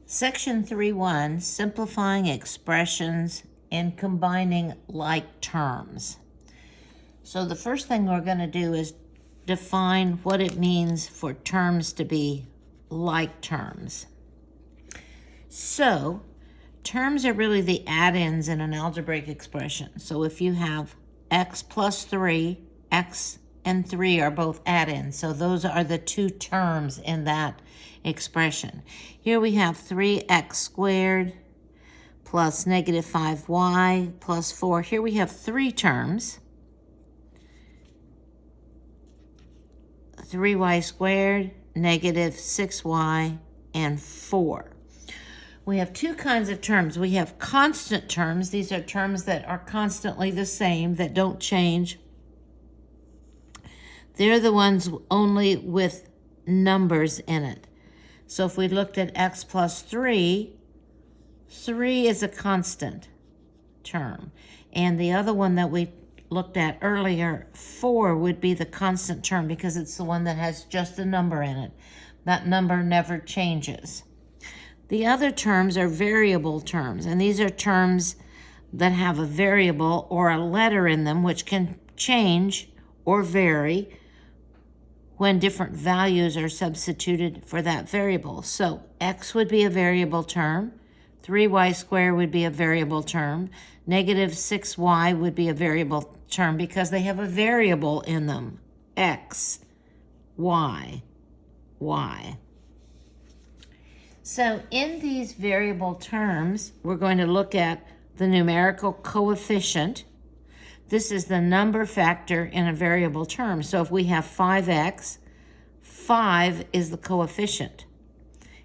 Section 3.1, simplifying expressions and combining like terms. So the first thing we're going to do is define what it means for terms to be like terms. So terms are really the add-ins in an algebraic expression. So if you have x plus 3, x and 3 are both add-ins. So those are the two terms in that expression. Here we have 3x squared plus negative 5y plus 4. Here we have three terms. 3y squared, negative 6y, and 4. We have two kinds of terms. We have constant terms. These are terms that are constantly the same, that don't change. They're the ones only with numbers in it. So if we looked at x plus 3, 3 is a constant term. And the other one that we looked at earlier, 4, would be the constant term because it's the one that has just a number in it. That number never changes. The other terms are variable terms, and these are terms that have a variable or a letter in them which can change or vary when different values are substituted for that variable. So x would be a variable term, 3y squared would be a variable term, negative 6y would be a variable term because they have a variable in them, x, y, y. So in these variable terms, we're going to look at the numerical coefficient. This is the number factor in a variable term. So if we have 5x, 5 is the coefficient.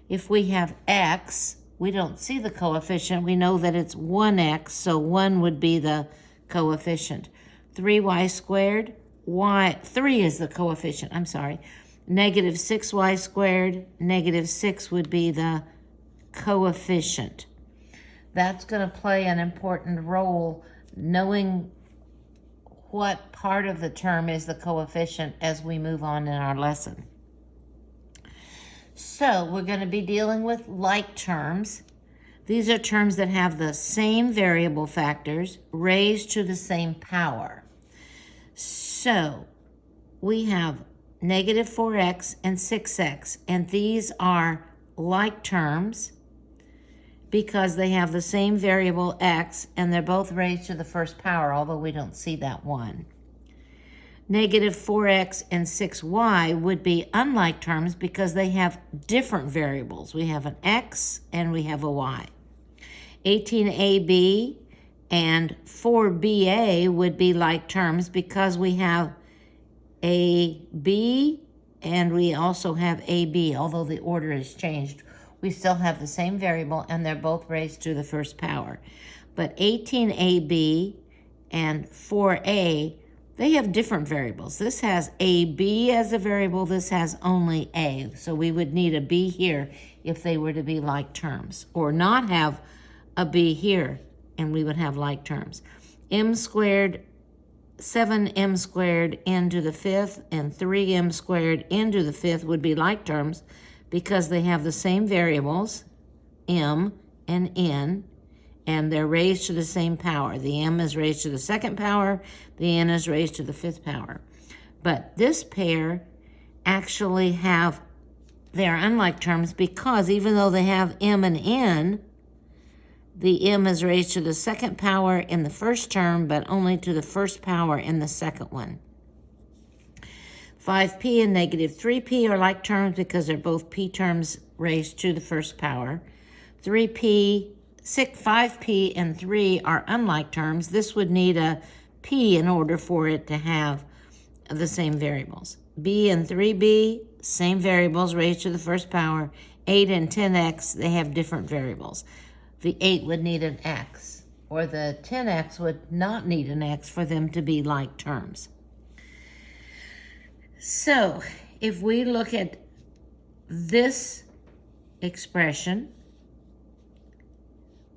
If we have x, we don't see the coefficient. We know that it's 1x, so 1 would be the coefficient. 3y squared, 3 is the coefficient, I'm sorry. Negative 6y squared, negative 6 would be the coefficient. That's going to play an important role, knowing what part of the term is the coefficient as we move on in our lesson. So we're going to be dealing with like terms. These are terms that have the same variable factors raised to the same power. So we have negative 4x and 6x, and these are like terms because they have the same variable x and they're both raised to the first power, although we don't see that one. Negative 4x and 6y would be unlike terms because they have different variables. We have an x and we have a y. 18ab and 4ba would be like terms because we have ab and we also have ab, although the order has changed. We still have the same variable and they're both raised to the first power. But 18ab and 4a, they have different variables. This has ab as a variable, this has only a. So we would need a b here if they were to be like terms, or not have a b here and we would have like terms. M squared, 7m squared n to the fifth and 3m squared n to the fifth would be like terms because they have the same variables, m and n, and they're raised to the same power. The m is raised to the second power, the n is raised to the fifth power. But this pair actually they're unlike terms because even though they have m and n, the m is raised to the second power in the first term, but only to the first power in the second one. 5p and negative 3p are like terms because they're both p terms raised to the first power. 5p and 3 are unlike terms. This would need a p in order for it to have the same variables. b and 3b, same variables raised to the first power. 8 and 10x, they have different variables. The 8 would need an x, or the 10x would not need an x for them to be like terms. So if we look at this expression,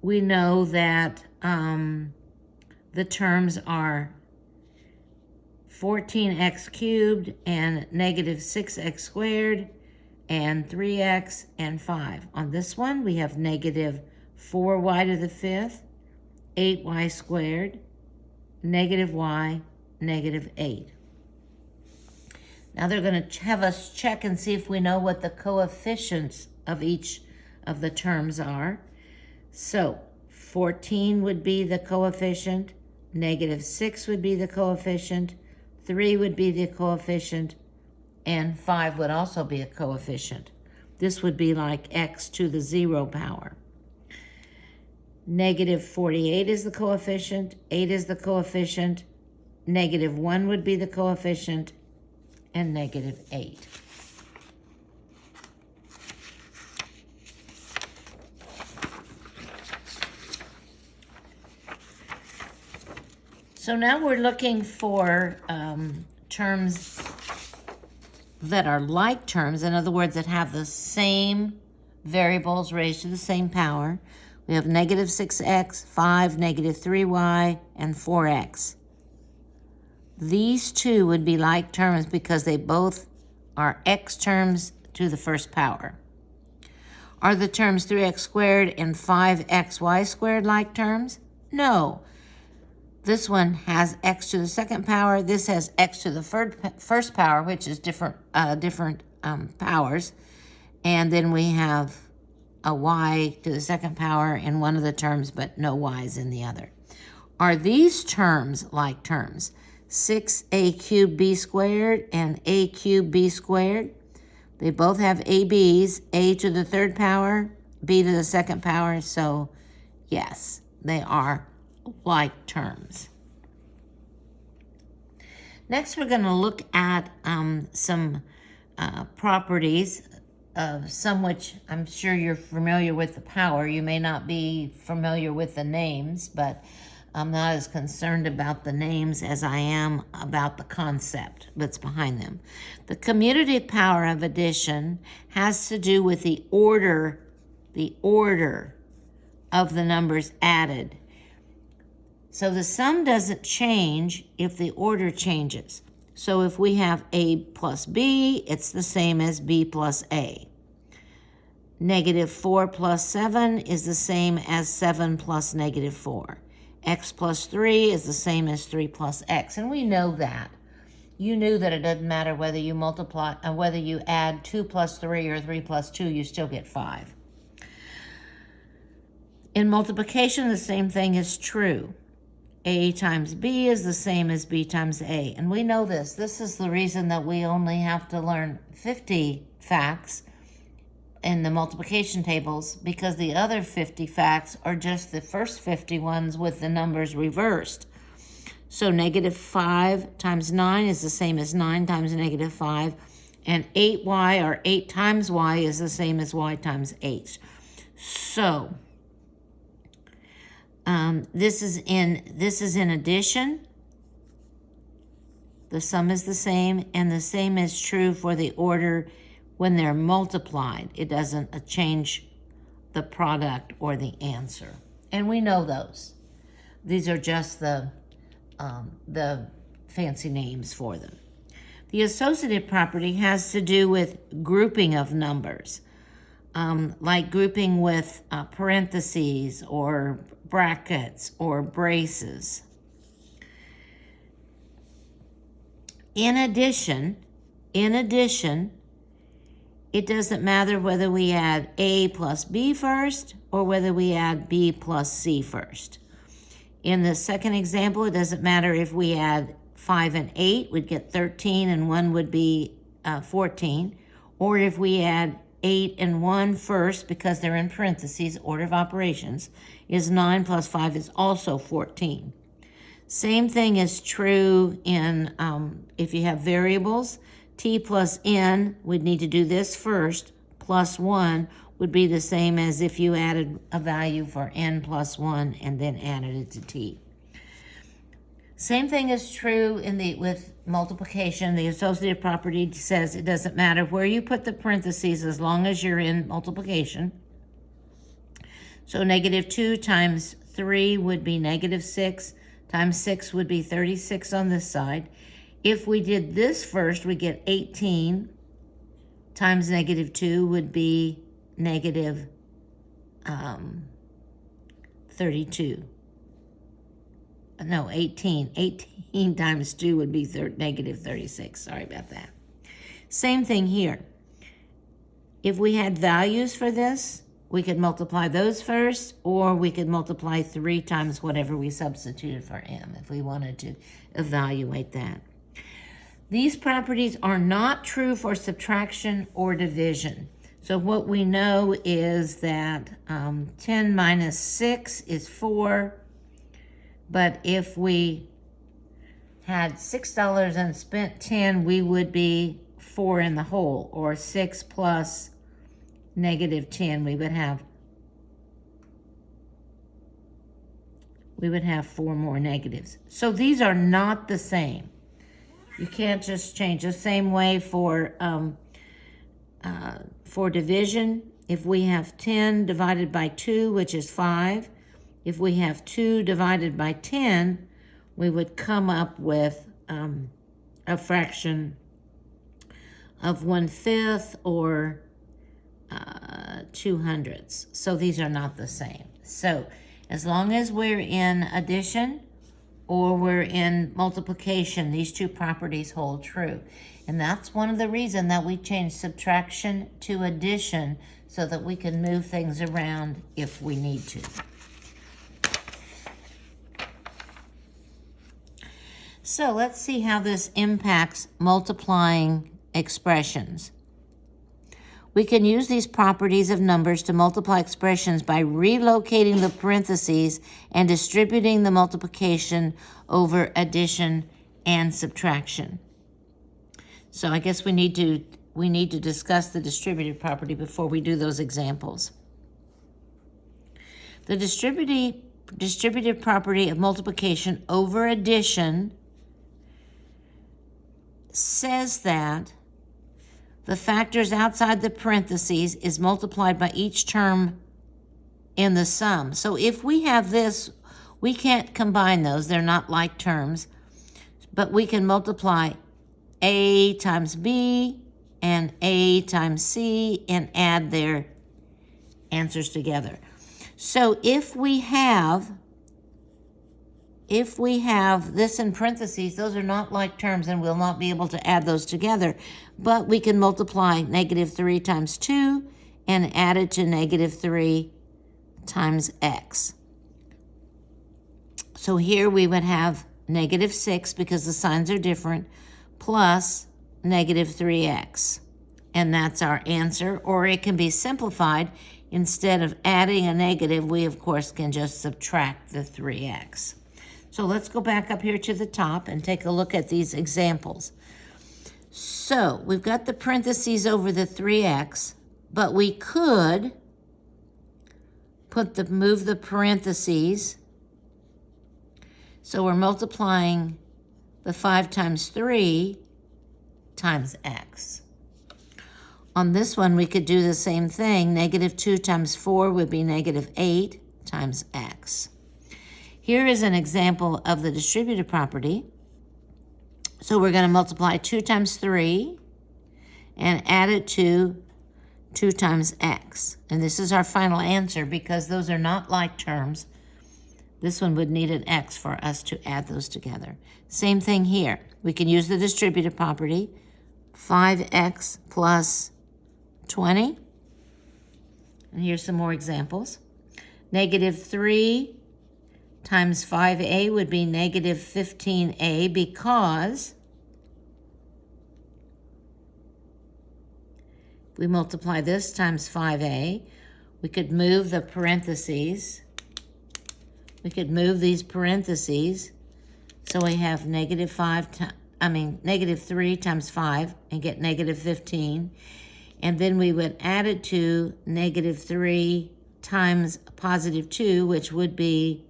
we know that the terms are 14x cubed and negative 6x squared and 3x, and 5. On this one, we have negative 4y to the 5th, 8y squared, negative y, negative 8. Now they're going to have us check and see if we know what the coefficients of each of the terms are. So 14 would be the coefficient, negative 6 would be the coefficient, 3 would be the coefficient, and 5 would also be a coefficient. This would be like x to the 0 power. Negative 48 is the coefficient, 8 is the coefficient, negative 1 would be the coefficient, and negative 8. So now we're looking for terms that are like terms, in other words, that have the same variables raised to the same power. We have negative 6x, 5, negative 3y, and 4x. These two would be like terms because they both are x terms to the first power. Are the terms 3x squared and 5xy squared like terms? No. This one has x to the second power. This has x to the first power, which is different powers. And then we have a y to the second power in one of the terms, but no y's in the other. Are these terms like terms? 6a cubed b squared and a cubed b squared. They both have ab's, a to the third power, b to the second power. So yes, they are like terms. Next, we're going to look at some properties of some which I'm sure you're familiar with the power. You may not be familiar with the names, but I'm not as concerned about the names as I am about the concept that's behind them. The commutative power of addition has to do with the order of the numbers added. So the sum doesn't change if the order changes. So if we have a plus b, it's the same as b plus a. Negative 4 plus 7 is the same as 7 plus negative 4. X plus 3 is the same as 3 plus x. And we know that. You knew that it doesn't matter whether you multiply, whether you add 2 plus 3 or 3 plus 2, you still get 5. In multiplication, the same thing is true. A times B is the same as B times A. And we know this. This is the reason that we only have to learn 50 facts in the multiplication tables, because the other 50 facts are just the first 50 ones with the numbers reversed. So negative 5 times 9 is the same as 9 times negative 5. And 8y, or 8 times y, is the same as y times 8. So this is in addition. The sum is the same, and the same is true for the order when they're multiplied. It doesn't change the product or the answer. And we know those. These are just the fancy names for them. The associative property has to do with grouping of numbers, like grouping with parentheses or brackets or braces. In addition, it doesn't matter whether we add A plus B first or whether we add B plus C first. In the second example, it doesn't matter if we add 5 and 8, we'd get 13, and 1 would be 14. Or if we add 8 and 1 first, because they're in parentheses, order of operations, is 9 plus 5 is also 14. Same thing is true in if you have variables. T plus n, we'd need to do this first, plus 1 would be the same as if you added a value for n plus 1 and then added it to t. Same thing is true with multiplication. The associative property says it doesn't matter where you put the parentheses as long as you're in multiplication. So negative 2 times 3 would be negative 6, times 6 would be 36 on this side. If we did this first, we get 18 times negative 2 would be negative 32. No, 18. 18 times 2 would be negative 36. Sorry about that. Same thing here. If we had values for this, we could multiply those first, or we could multiply 3 times whatever we substituted for m if we wanted to evaluate that. These properties are not true for subtraction or division. So what we know is that 10 minus 6 is 4, but if we had $6 and spent 10, we would be 4 in the hole, or 6 plus negative 10, we would have 4 more negatives. So these are not the same. You can't just change. The same way for division. If we have 10 divided by 2, which is 5, if we have 2 divided by 10, we would come up with a fraction of 1/5 or 2/100. So these are not the same. So as long as we're in addition or we're in multiplication, these two properties hold true. And that's one of the reasons that we changed subtraction to addition, so that we can move things around if we need to. So let's see how this impacts multiplying expressions. We can use these properties of numbers to multiply expressions by relocating the parentheses and distributing the multiplication over addition and subtraction. So I guess we need to discuss the distributive property before we do those examples. The distributive property of multiplication over addition says that the factors outside the parentheses is multiplied by each term in the sum. So if we have this, we can't combine those. They're not like terms. But we can multiply A times B and A times C and add their answers together. So if we have this in parentheses, those are not like terms, and we'll not be able to add those together. But we can multiply negative 3 times 2 and add it to negative 3 times x. So here we would have negative 6, because the signs are different, plus negative 3x. And that's our answer. Or it can be simplified. Instead of adding a negative, we, of course, can just subtract the 3x. So let's go back up here to the top and take a look at these examples. So we've got the parentheses over the 3x, but we could move the parentheses. So we're multiplying the 5 times 3 times x. On this one, we could do the same thing. Negative 2 times 4 would be negative 8 times x. Here is an example of the distributive property. So we're going to multiply 2 times 3 and add it to 2 times x. And this is our final answer, because those are not like terms. This one would need an x for us to add those together. Same thing here. We can use the distributive property. 5x plus 20. And here's some more examples. Negative 3 times 5a would be negative 15a, because if we multiply this times 5a, we could move the parentheses. We could move these parentheses, so we have negative 3 times 5 and get negative 15. And then we would add it to negative 3 times positive 2, which would be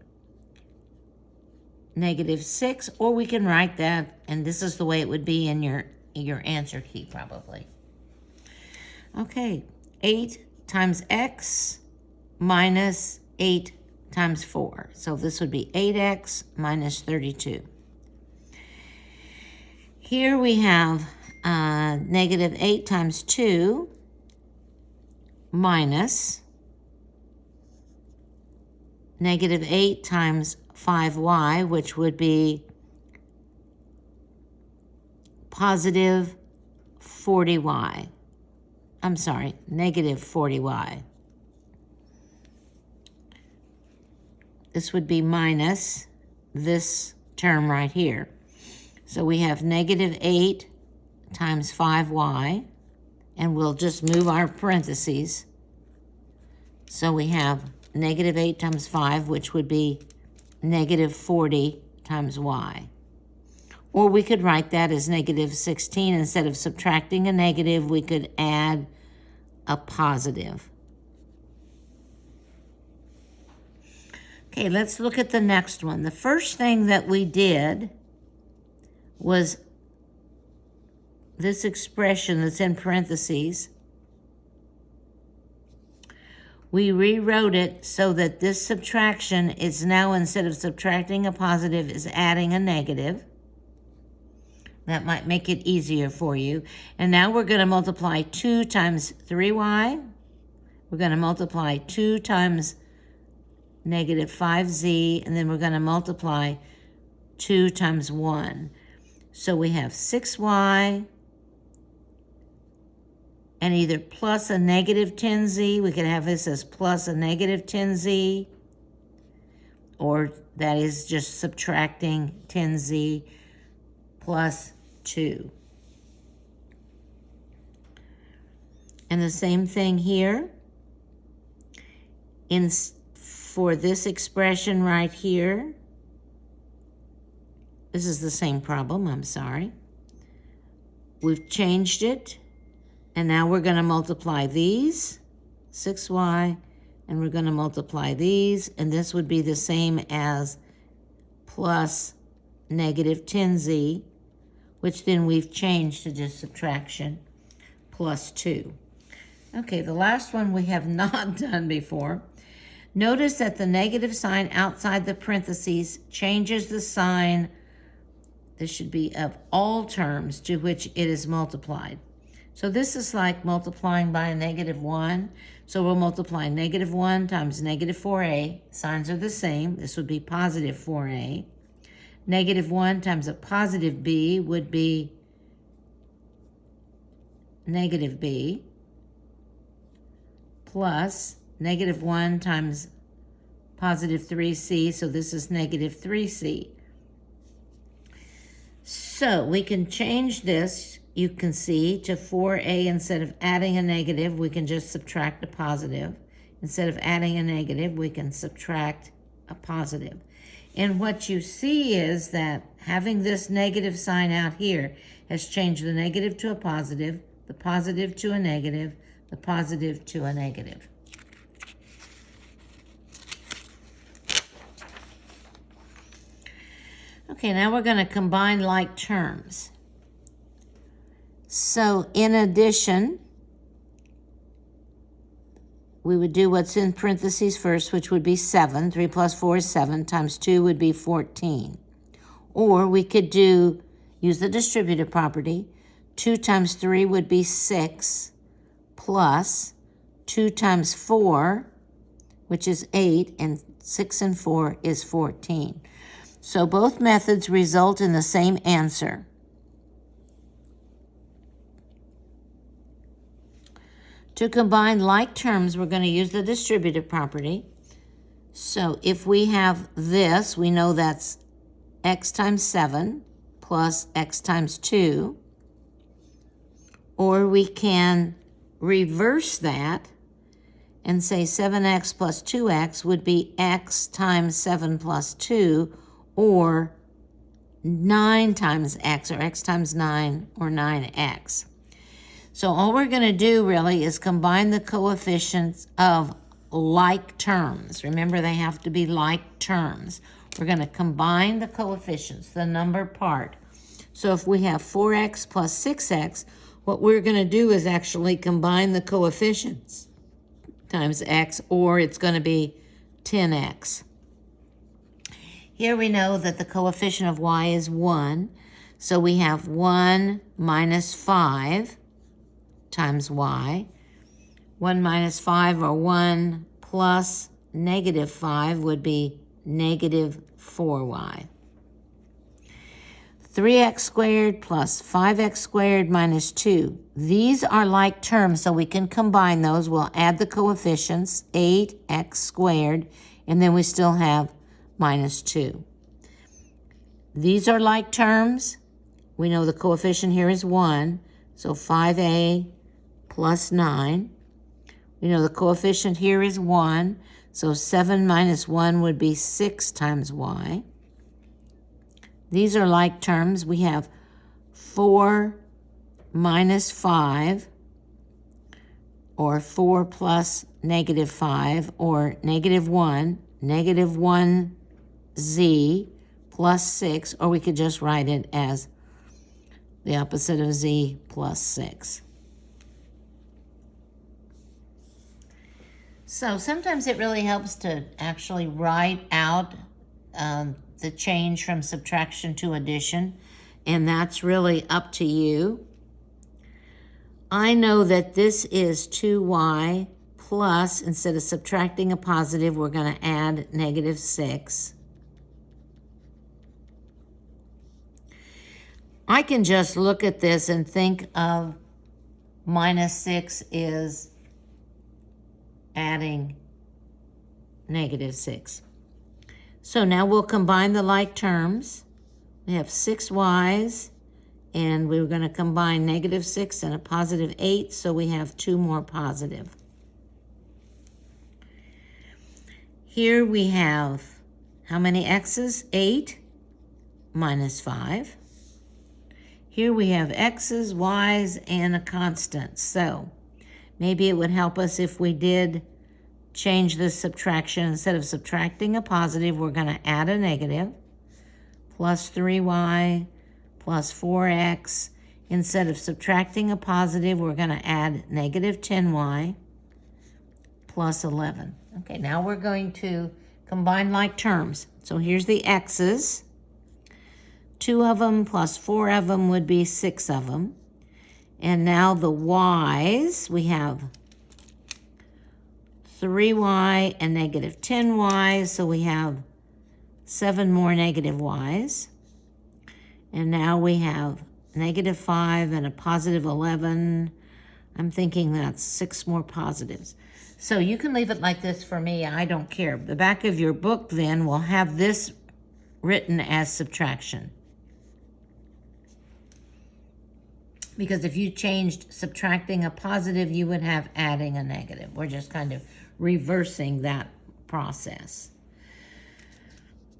negative 6, or we can write that, and this is the way it would be in your answer key probably. Okay, 8 times x minus 8 times 4. So this would be 8x minus 32. Here we have negative 8 times 2 minus negative 8 times 5y, which would be positive 40y. I'm sorry, negative 40y. This would be minus this term right here. So we have negative 8 times 5y, and we'll just move our parentheses. So we have negative 8 times 5, which would be negative 40 times y. Or we could write that as negative 16. Instead of subtracting a negative, we could add a positive. Okay, let's look at the next one. The first thing that we did was this expression that's in parentheses. We rewrote it so that this subtraction is now, instead of subtracting a positive, is adding a negative. That might make it easier for you. And now we're going to multiply 2 times 3y. We're going to multiply 2 times negative 5z, and then we're going to multiply 2 times 1. So we have 6y, and either plus a negative 10z, we could have this as plus a negative 10z, or that is just subtracting 10z plus 2. And the same thing here. For this expression right here, this is the same problem, I'm sorry. We've changed it, and now we're going to multiply these, 6y, and we're going to multiply these, and this would be the same as plus negative 10z, which then we've changed to just subtraction, plus 2. Okay, the last one we have not done before. Notice that the negative sign outside the parentheses changes the sign, this should be of all terms, to which it is multiplied. So this is like multiplying by a negative 1. So we'll multiply negative 1 times negative 4a. Signs are the same. This would be positive 4a. Negative 1 times a positive b would be negative b, plus negative 1 times positive 3c, so this is negative 3c. So we can change this, you can see, to 4a. Instead of adding a negative, we can just subtract a positive. Instead of adding a negative, we can subtract a positive. And what you see is that having this negative sign out here has changed the negative to a positive, the positive to a negative, the positive to a negative. Okay, now we're going to combine like terms. So in addition, we would do what's in parentheses first, which would be 7. 3 plus 4 is 7, times 2 would be 14. Or we could use the distributive property. 2 times 3 would be 6, plus 2 times 4, which is 8, and 6 and 4 is 14. So both methods result in the same answer. To combine like terms, we're going to use the distributive property. So if we have this, we know that's x times 7 plus x times 2. Or we can reverse that and say 7x plus 2x would be x times 7 plus 2, or 9 times x, or x times 9, or 9x. So all we're going to do really is combine the coefficients of like terms. Remember, they have to be like terms. We're going to combine the coefficients, the number part. So if we have 4x plus 6x, what we're going to do is actually combine the coefficients times x, or it's going to be 10x. Here we know that the coefficient of y is 1. So we have 1 minus 5 times y. 1 minus 5, or 1 plus negative 5, would be negative 4y. 3x squared plus 5x squared minus 2. These are like terms, so we can combine those. We'll add the coefficients, 8x squared, and then we still have minus 2. These are like terms. We know the coefficient here is 1, so 5a plus 9. We know the coefficient here is 1, so 7 minus 1 would be 6 times y. These are like terms. We have 4 minus 5, or 4 plus negative 5, or negative 1, negative 1z plus 6, or we could just write it as the opposite of z plus 6. So sometimes it really helps to actually write out the change from subtraction to addition, and that's really up to you. I know that this is 2y plus, instead of subtracting a positive, we're going to add negative 6. I can just look at this and think of minus 6 is adding negative 6. So now we'll combine the like terms. We have 6y's, and we're going to combine negative 6 and a positive 8, so we have 2 more positive. Here we have how many x's? 8 minus 5. Here we have x's, y's, and a constant. So maybe it would help us if we did change this subtraction. Instead of subtracting a positive, we're going to add a negative. Plus 3y plus 4x. Instead of subtracting a positive, we're going to add negative 10y plus 11. Okay, now we're going to combine like terms. So here's the x's. 2 of them plus 4 of them would be 6 of them. And now the y's, we have 3y and negative 10y, so we have 7 more negative y's. And now we have negative 5 and a positive 11. I'm thinking that's 6 more positives. So you can leave it like this for me. I don't care. The back of your book then will have this written as subtraction. Because if you changed subtracting a positive, you would have adding a negative. We're just kind of reversing that process.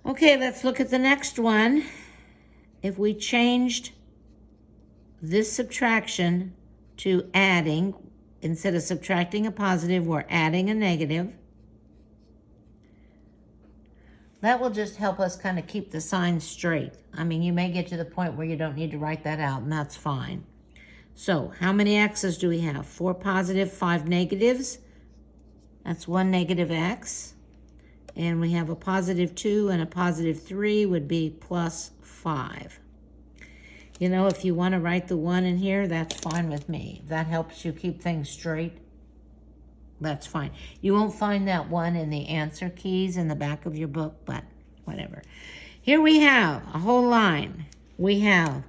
Okay, let's look at the next one. If we changed this subtraction to adding, instead of subtracting a positive, we're adding a negative. That will just help us kind of keep the signs straight. I mean, you may get to the point where you don't need to write that out, and that's fine. So how many x's do we have? 4 positive, 5 negatives. That's 1 negative x. And we have a positive 2 and a positive 3 would be plus 5. You know, if you want to write the 1 in here, that's fine with me. If that helps you keep things straight, that's fine. You won't find that 1 in the answer keys in the back of your book, but whatever. Here we have a whole line. We have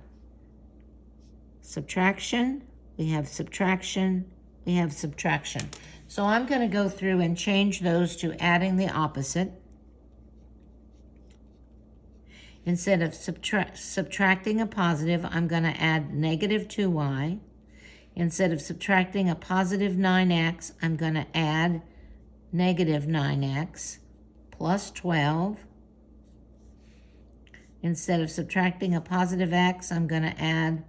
subtraction, we have subtraction, we have subtraction. So I'm going to go through and change those to adding the opposite. Instead of subtracting a positive, I'm going to add negative 2y. Instead of subtracting a positive 9x, I'm going to add negative 9x plus 12. Instead of subtracting a positive x, I'm going to add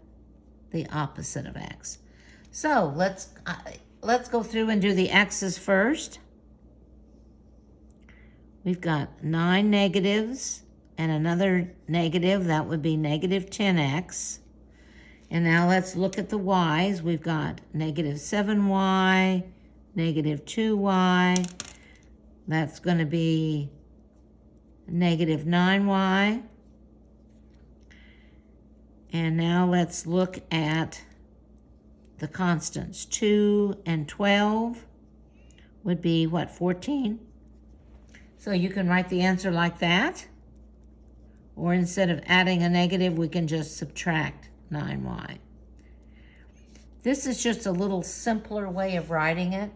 the opposite of x. So let's go through and do the x's first. We've got 9 negatives and another negative. That would be negative 10x. And now let's look at the y's. We've got negative 7y, negative 2y. That's going to be negative 9y. And now let's look at the constants. 2 and 12 would be what, 14? So you can write the answer like that. Or instead of adding a negative, we can just subtract 9y. This is just a little simpler way of writing it.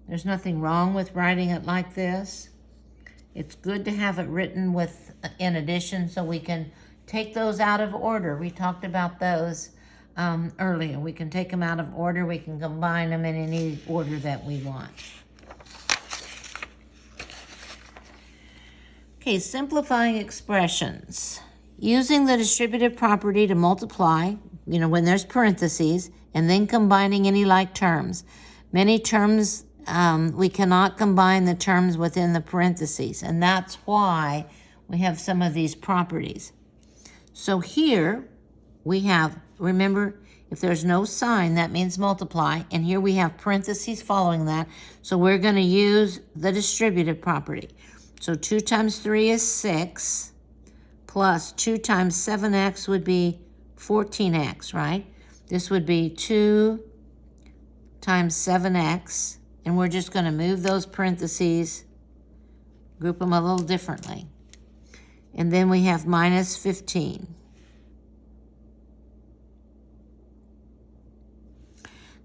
There's nothing wrong with writing it like this. It's good to have it written with in addition so we can take those out of order. We talked about those earlier. We can take them out of order. We can combine them in any order that we want. Okay, simplifying expressions. Using the distributive property to multiply, when there's parentheses, and then combining any like terms. Many terms, we cannot combine the terms within the parentheses, and that's why we have some of these properties. So here we have, remember, if there's no sign, that means multiply, and here we have parentheses following that, so we're going to use the distributive property. So 2 times 3 is 6, plus 2 times 7x would be 14x, right? This would be 2 times 7x, and we're just going to move those parentheses, group them a little differently. And then we have minus 15.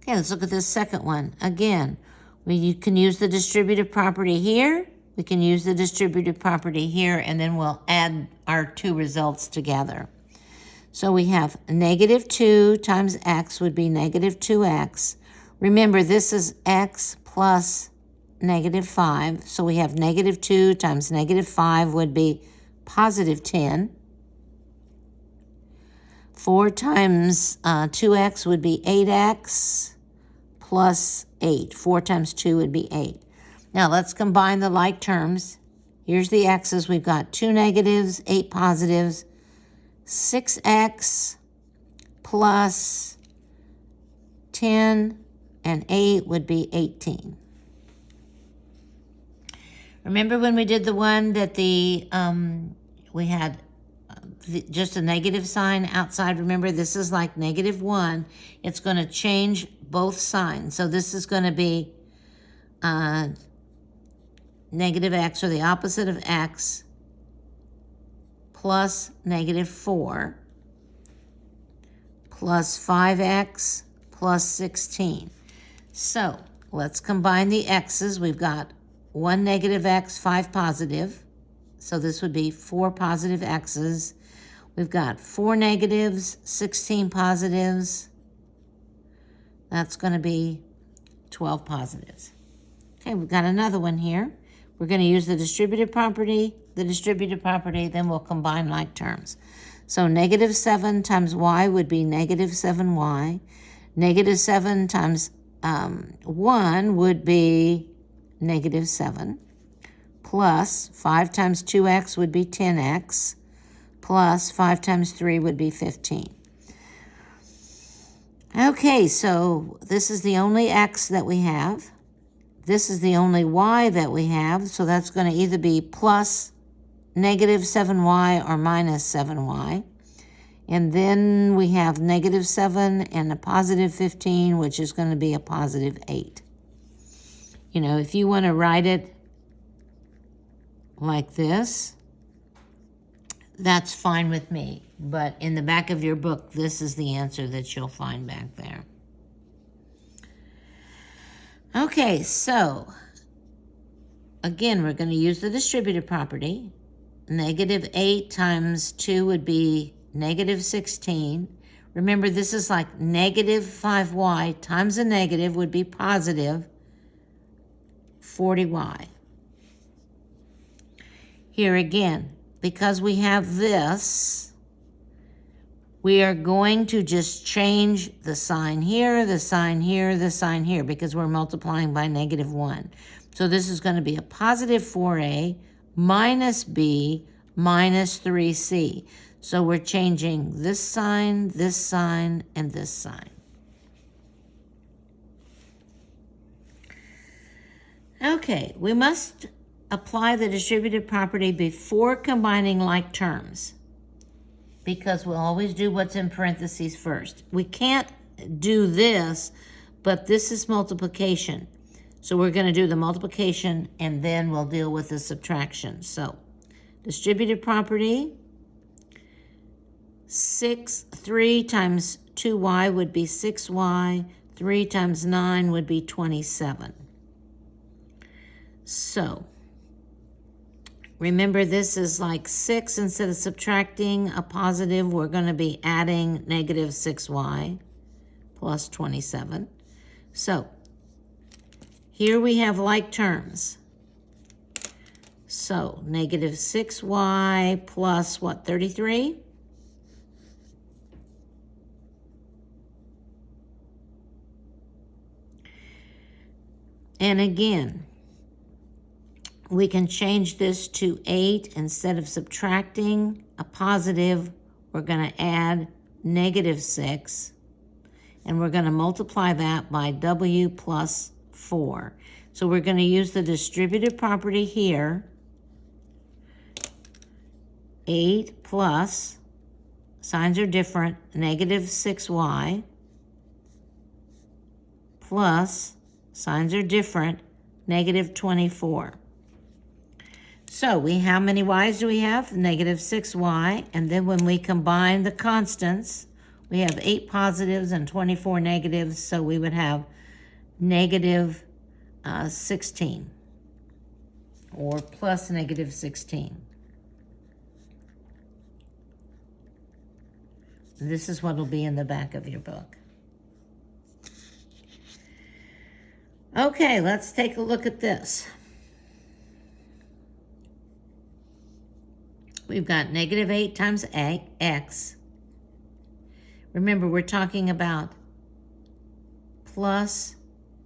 Okay, let's look at this second one. Again, you can use the distributive property here. We can use the distributive property here, and then we'll add our two results together. So we have negative 2 times x would be negative 2x. Remember, this is x plus negative 5. So we have negative 2 times negative 5 would be positive 10. 4 times 2x would be 8x plus 8. 4 times 2 would be 8. Now let's combine the like terms. Here's the x's. We've got 2 negatives, 8 positives. 6x plus 10 and 8 would be 18. Remember when we did the one that we had just a negative sign outside? Remember, this is like negative 1. It's going to change both signs. So this is going to be negative x, or the opposite of x, plus negative 4, plus 5x, plus 16. So let's combine the x's. We've got 1 negative x, 5 positive. So this would be 4 positive x's. We've got 4 negatives, 16 positives. That's going to be 12 positives. Okay, we've got another one here. We're going to use the distributive property, then we'll combine like terms. So negative 7 times y would be negative 7y. Negative 7 times 1 would be negative 7. Plus 5 times 2x would be 10x. Plus 5 times 3 would be 15. Okay, so this is the only x that we have. This is the only y that we have, so that's going to either be plus negative 7y or minus 7y. And then we have negative 7 and a positive 15, which is going to be a positive 8. If you want to write it like this, that's fine with me. But in the back of your book, this is the answer that you'll find back there. Okay, so again, we're going to use the distributive property. Negative 8 times 2 would be negative 16. Remember, this is like negative 5y times a negative would be positive 40y. Here again, because we have this, we are going to just change the sign here, the sign here, the sign here, because we're multiplying by negative 1. So this is going to be a positive 4a minus b minus 3c. So we're changing this sign, and this sign. Okay, we must apply the distributive property before combining like terms. because we'll always do what's in parentheses first. We can't do this, but this is multiplication. So we're going to do the multiplication and then we'll deal with the subtraction. So distributive property, 3 times 2y would be 6y, 3 times 9 would be 27. So remember, this is like 6. Instead of subtracting a positive, we're going to be adding negative 6y plus 27. So here we have like terms. So negative 6y plus what, 33? And again, we can change this to 8. Instead of subtracting a positive, we're going to add negative 6. And we're going to multiply that by w plus 4. So we're going to use the distributive property here. 8 plus, signs are different, negative 6y, plus, signs are different, negative 24. So how many y's do we have? Negative 6y. And then when we combine the constants, we have 8 positives and 24 negatives. So we would have negative 16 or plus negative 16. This is what will be in the back of your book. Okay, let's take a look at this. We've got negative 8 times x. Remember, we're talking about plus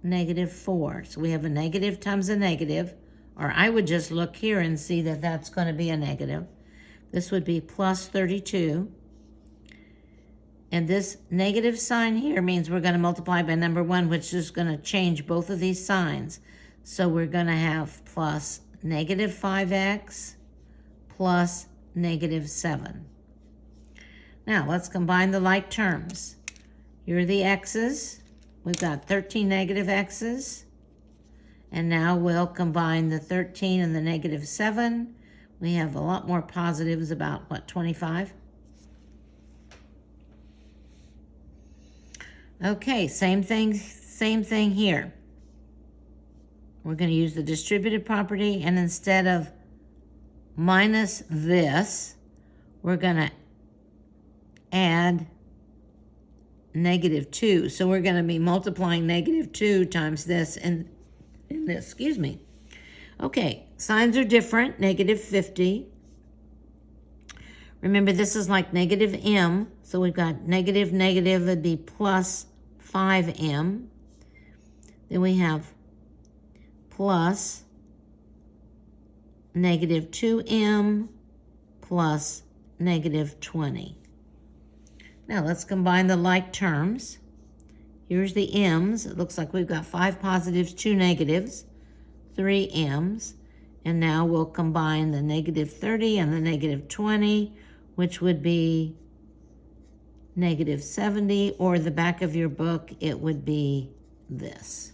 negative 4. So we have a negative times a negative, or I would just look here and see that that's going to be a negative. This would be plus 32. And this negative sign here means we're going to multiply by number 1, which is going to change both of these signs. So we're going to have plus negative 5x plus negative 7. Now, let's combine the like terms. Here are the x's. We've got 13 negative x's. And now we'll combine the 13 and the negative 7. We have a lot more positives, about, what, 25? Okay, same thing here. We're going to use the distributive property, and instead of minus this, we're going to add negative 2. So we're going to be multiplying negative 2 times this and this, excuse me. Okay, signs are different, negative 50. Remember, this is like negative m, so we've got negative, would be plus 5m. Then we have plus negative 2m plus negative 20. Now let's combine the like terms. Here's the m's. It looks like we've got 5 positives, 2 negatives, 3 m's. And now we'll combine the negative 30 and the negative 20, which would be negative 70, or the back of your book, it would be this.